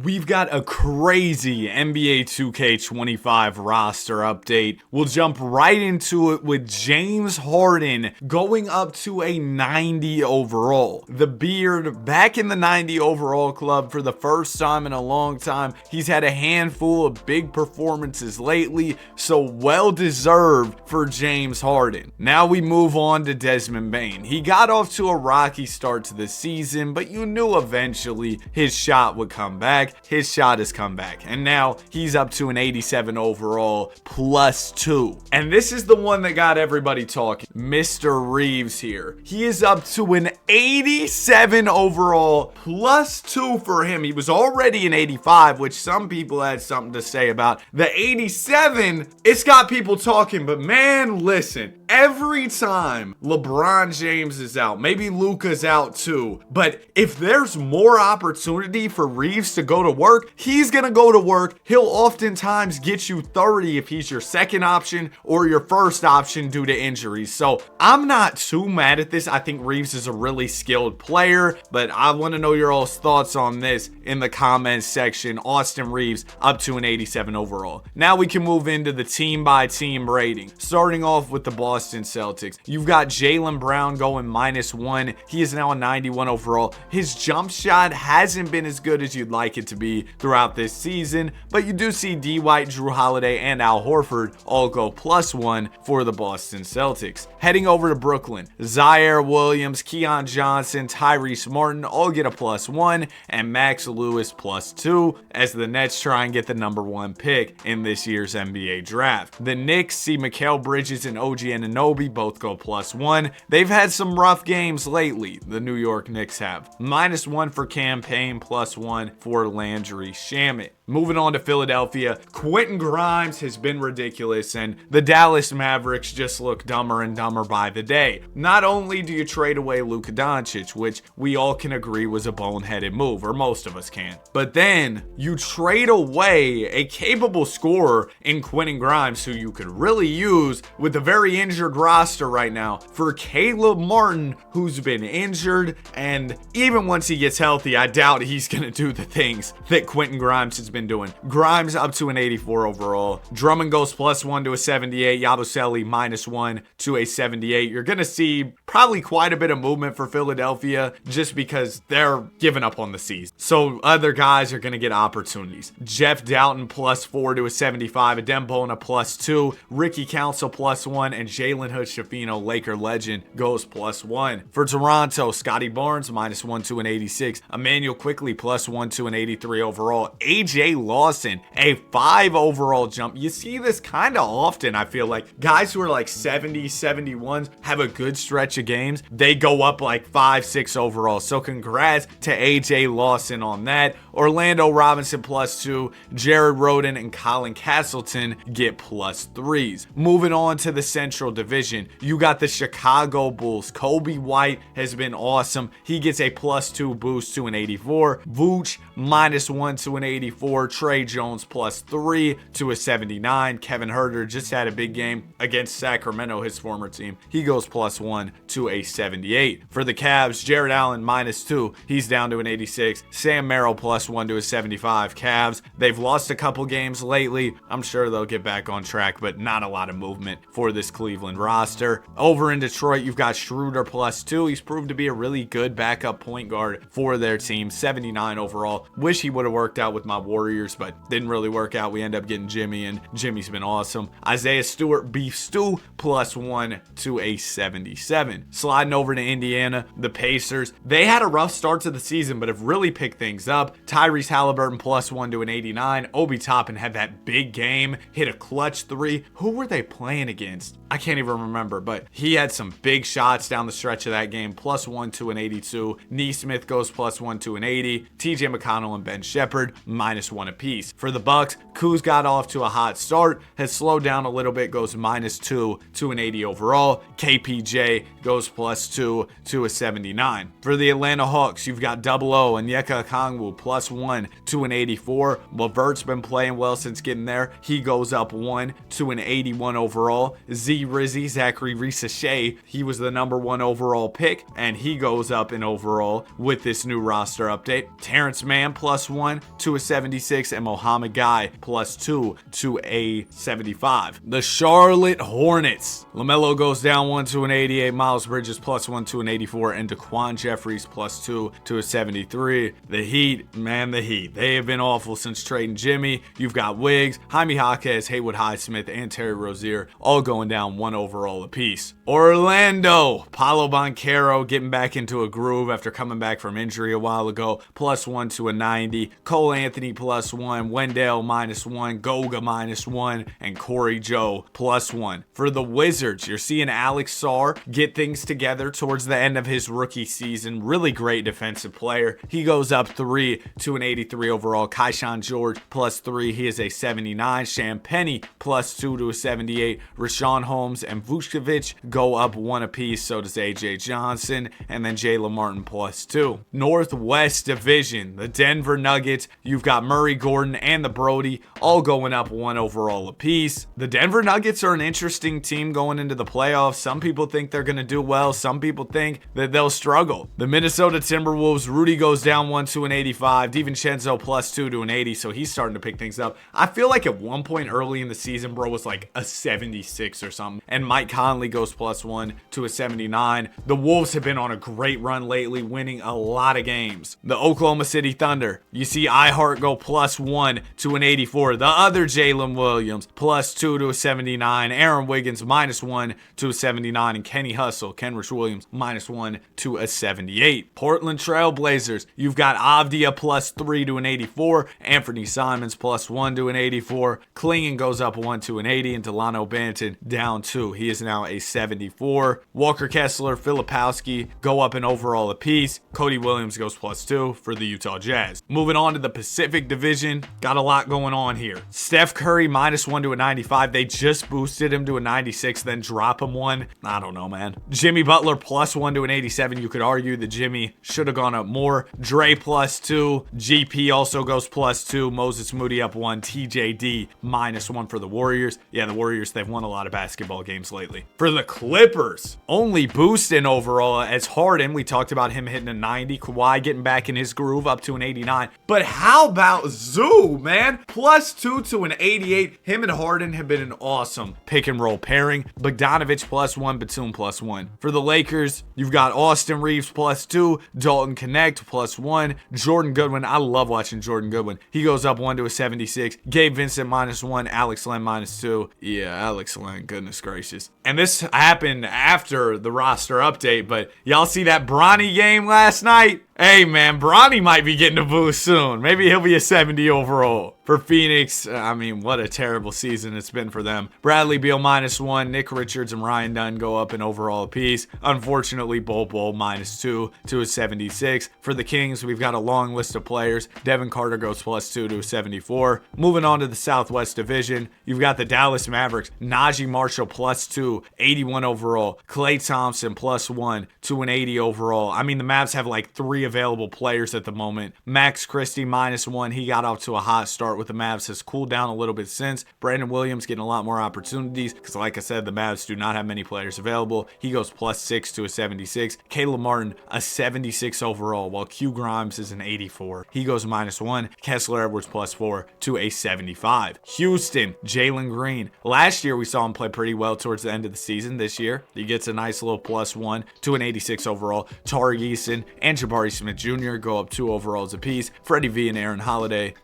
we've got a crazy NBA 2K25 roster update. We'll jump right into it with James Harden going up to a 90 overall. The Beard back in the 90 overall club for the first time in a long time. He's had a handful of big performances lately, so well deserved for James Harden. Now we move on to Desmond Bane. He got off to a rocky start to the season, but you knew eventually his shot would come back. His shot has come back, and now he's up to an 87 overall +2. And this is the one that got everybody talking. Mr. Reeves here. He is up to an 87 overall +2 for him. He was already an 85, which some people had something to say about. The 87, it's got people talking, but man, listen. Every time LeBron James is out, maybe Luka's out too, but if there's more opportunity for Reeves to go to work, he's gonna go to work. He'll oftentimes get you 30 if he's your second option or your first option due to injuries. So I'm not too mad at this. I think Reeves is a really skilled player, but I want to know your all's thoughts on this in the comments section. Austin Reeves up to an 87 overall. Now we can move into the team by team rating. Starting off with the Boston Celtics. You've got Jaylen Brown going -1. He is now a 91 overall. His jump shot hasn't been as good as you'd like it to be throughout this season, but you do see D. White, Drew Holiday, and Al Horford all go +1 for the Boston Celtics. Heading over to Brooklyn, Zaire Williams, Keon Johnson, Tyrese Martin all get a +1, and Max Lewis +2 as the Nets try and get the #1 pick in this year's NBA draft. The Knicks see Mikal Bridges and OG Anunoby both go +1. They've had some rough games lately, the New York Knicks have. -1 for Cam Payne, +1 for Landry Shamet. Moving on to Philadelphia, Quentin Grimes has been ridiculous, and the Dallas Mavericks just look dumber and dumber by the day. Not only do you trade away Luka Doncic, which we all can agree was a boneheaded move, or most of us can, but then you trade away a capable scorer in Quentin Grimes, who you could really use with a very injured roster right now, for Caleb Martin, who's been injured, and even once he gets healthy, I doubt he's going to do the things that Quentin Grimes has been doing. Grimes up to an 84 overall. Drummond goes +1 to a 78. Yabusele -1 to a 78. You're going to see probably quite a bit of movement for Philadelphia just because they're giving up on the season. So other guys are going to get opportunities. Jeff Doughton +4 to a 75. Adembona +2. Ricky Council +1. And Jalen Hood-Schifino, Laker legend, goes +1. For Toronto, Scotty Barnes -1 to an 86. Emmanuel Quickley +1 to an 83 overall. AJ Lawson, a 5 overall jump. You see this kind of often, I feel like. Guys who are like 70, 71s have a good stretch of games. They go up like 5, 6 overall. So congrats to AJ Lawson on that. Orlando Robinson +2. Jared Rhoden and Colin Castleton get +3s. Moving on to the Central Division, you got the Chicago Bulls. Kobe White has been awesome. He gets a +2 boost to an 84. Vooch -1 to an 84. Trey Jones +3 to a 79. Kevin Huerter just had a big game against Sacramento, his former team. He goes +1 to a 78. For the Cavs, Jared Allen -2. He's down to an 86. Sam Merrill +1 to a 75. Cavs, they've lost a couple games lately. I'm sure they'll get back on track, but not a lot of movement for this Cleveland roster. Over in Detroit, you've got Schroeder +2. He's proved to be a really good backup point guard for their team. 79 overall. Wish he would have worked out with my Warriors, but didn't really work out. We end up getting Jimmy, and Jimmy's been awesome. Isaiah Stewart, Beef Stew, +1 to a 77. Sliding over to Indiana, the Pacers. They had a rough start to the season, but have really picked things up. Tyrese Halliburton +1 to an 89. Obi Toppin had that big game, hit a clutch 3. Who were they playing against? I can't even remember, but he had some big shots down the stretch of that game. +1 to an 82. Neesmith goes +1 to an 80. TJ McConnell and Ben Shepherd -1 apiece. For the Bucks, Kuz got off to a hot start, has slowed down a little bit, goes -2 to an 80 overall. KPJ goes +2 to a 79. For the Atlanta Hawks, you've got Double O and Yeka Okongwu +1 to an 84. Levert's been playing well since getting there. He goes up 1 to an 81 overall. Z Rizzy, Zachary Risachet, he was the #1 overall pick, and he goes up in overall with this new roster update. Terrence Mann +1 to a 76, and Mohamed Guy +2 to a 75. The Charlotte Hornets. LaMelo goes down 1 to an 88, Miles Bridges +1 to an 84, and Daquan Jeffries +2 to a 73. The Heat, man, the Heat. They have been awful since trading Jimmy. You've got Wiggs, Jaime Jaquez, Haywood Highsmith, and Terry Rozier all going down 1 overall apiece. Orlando. Paolo Banchero getting back into a groove after coming back from injury a while ago. +1 to a 90. Cole Anthony +1. Wendell -1. Goga -1. And Corey Joe +1. For the Wizards, you're seeing Alex Sarr get things together towards the end of his rookie season. Really great defensive player. He goes up 3 to an 83 overall. Kaishan George +3. He is a 79. Champagnie +2 to a 78. Rashawn Holmes and Vucevic go up 1 apiece. So does AJ Johnson. And then Jaylen Martin +2. Northwest Division. The Denver Nuggets. You've got Murray, Gordon, and the Brody all going up 1 overall apiece. The Denver Nuggets are an interesting team going into the playoffs. Some people think they're going to do well. Some people think that they'll struggle. The Minnesota Timberwolves. Rudy goes down 1 to an 85. DiVincenzo +2 to an 80. So he's starting to pick things up. I feel like at one point early in the season, bro was like a 76 or something. And Mike Conley goes +1 to a 79. The Wolves have been on a great run lately, winning a lot of games. The Oklahoma City Thunder. You see iHeart go +1 to an 84. The other Jalen Williams +2 to a 79. Aaron Wiggins -1 to a 79. And Kenny Hustle, Kenrich Williams -1 to a 78. Portland Trailblazers. You've got Avdia +3 to an 84. Anthony Simons +1 to an 84. Klingon goes up 1 to an 80. And Delano Banton down 2. He is now a 74. Walker Kessler, Filipowski go up an overall apiece. Cody Williams goes +2 for the Utah Jazz. Moving on to the Pacific Division. Got a lot going on here. Steph Curry -1 to a 95. They just boosted him to a 96, then drop him 1. I don't know, man. Jimmy Butler +1 to an 87. You could argue that Jimmy should have gone up more. Dre +2. GP also goes +2. Moses Moody up 1. TJD -1 for the Warriors. Yeah, the Warriors, they've won a lot of basketball games lately. For the Clippers, only boosting overall as Harden. We talked about him hitting a 90. Kawhi getting back in his groove up to an 89. But how about Zoo, man? +2 to an 88. Him and Harden have been an awesome pick and roll pairing. Bogdanovich +1, Batum +1. For the Lakers, you've got Austin Reeves +2, Dalton Connect +1, Jordan Goodwin. I love watching Jordan Goodwin. He goes up 1 to a 76. Gabe Vincent -1, Alex Len -2. Yeah, Alex Len, goodness gracious. And this happened after the roster update, but y'all see that Bronny game last night? Hey man, Bronny might be getting a boost soon. Maybe he'll be a 70 overall. For Phoenix, I mean, what a terrible season it's been for them. Bradley Beal -1, Nick Richards and Ryan Dunn go up an overall apiece. Unfortunately, Bol Bol -2 to a 76. For the Kings, we've got a long list of players. Devin Carter goes +2 to a 74. Moving on to the Southwest Division, you've got the Dallas Mavericks. Najee Marshall +2, 81 overall. Klay Thompson +1 to an 80 overall. I mean, the Mavs have like 3 available players at the moment. Max Christie -1. He got off to a hot start with the Mavs. Has cooled down a little bit since. Brandon Williams getting a lot more opportunities because, like I said, the Mavs do not have many players available. He goes +6 to a 76. Caleb Martin, a 76 overall, while Q Grimes is an 84. He goes -1. Kessler Edwards +4 to a 75. Houston, Jalen Green. Last year, we saw him play pretty well towards the end of the season. This year, he gets a nice little +1 to an 86 overall. Tariq Eason and Jabari Smith Jr. go up 2 overalls apiece. Freddie V and Aaron Holiday,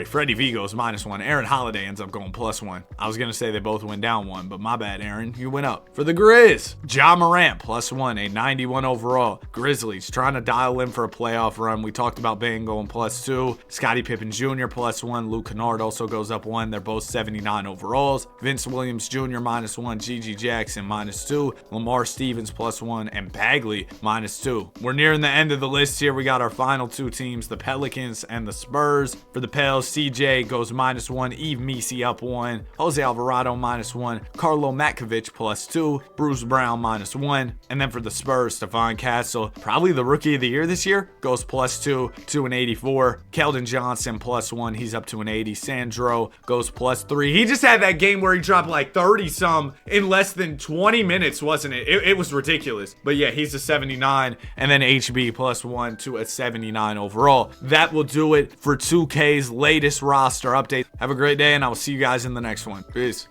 Freddie V goes -1. Aaron Holiday ends up going +1. I was going to say they both went down 1, but my bad, Aaron. You went up. For the Grizz, Ja Morant +1, a 91 overall. Grizzlies trying to dial in for a playoff run. We talked about Bane going +2. Scottie Pippen Jr. +1. Luke Kennard also goes up 1. They're both 79 overalls. Vince Williams Jr. -1. Gigi Jackson -2. Lamar Stevens +1. And Bagley -2. We're nearing the end of the list here. We got our final 2 teams, the Pelicans and the Spurs. For the Pels, CJ goes -1. Eve Misi up 1. Jose Alvarado -1. Carlo Matkovic +2. Bruce Brown -1. And then for the Spurs, Stephon Castle, probably the rookie of the year this year, goes +2 to an 84. Keldon Johnson +1. He's up to an 80. Sandro goes +3. He just had that game where he dropped like 30 some in less than 20 minutes, wasn't it? It was ridiculous. But yeah, he's a 79. And then HB +1 71 to a 79 overall. That will do it for 2K's latest roster update. Have a great day, and I will see you guys in the next one. Peace.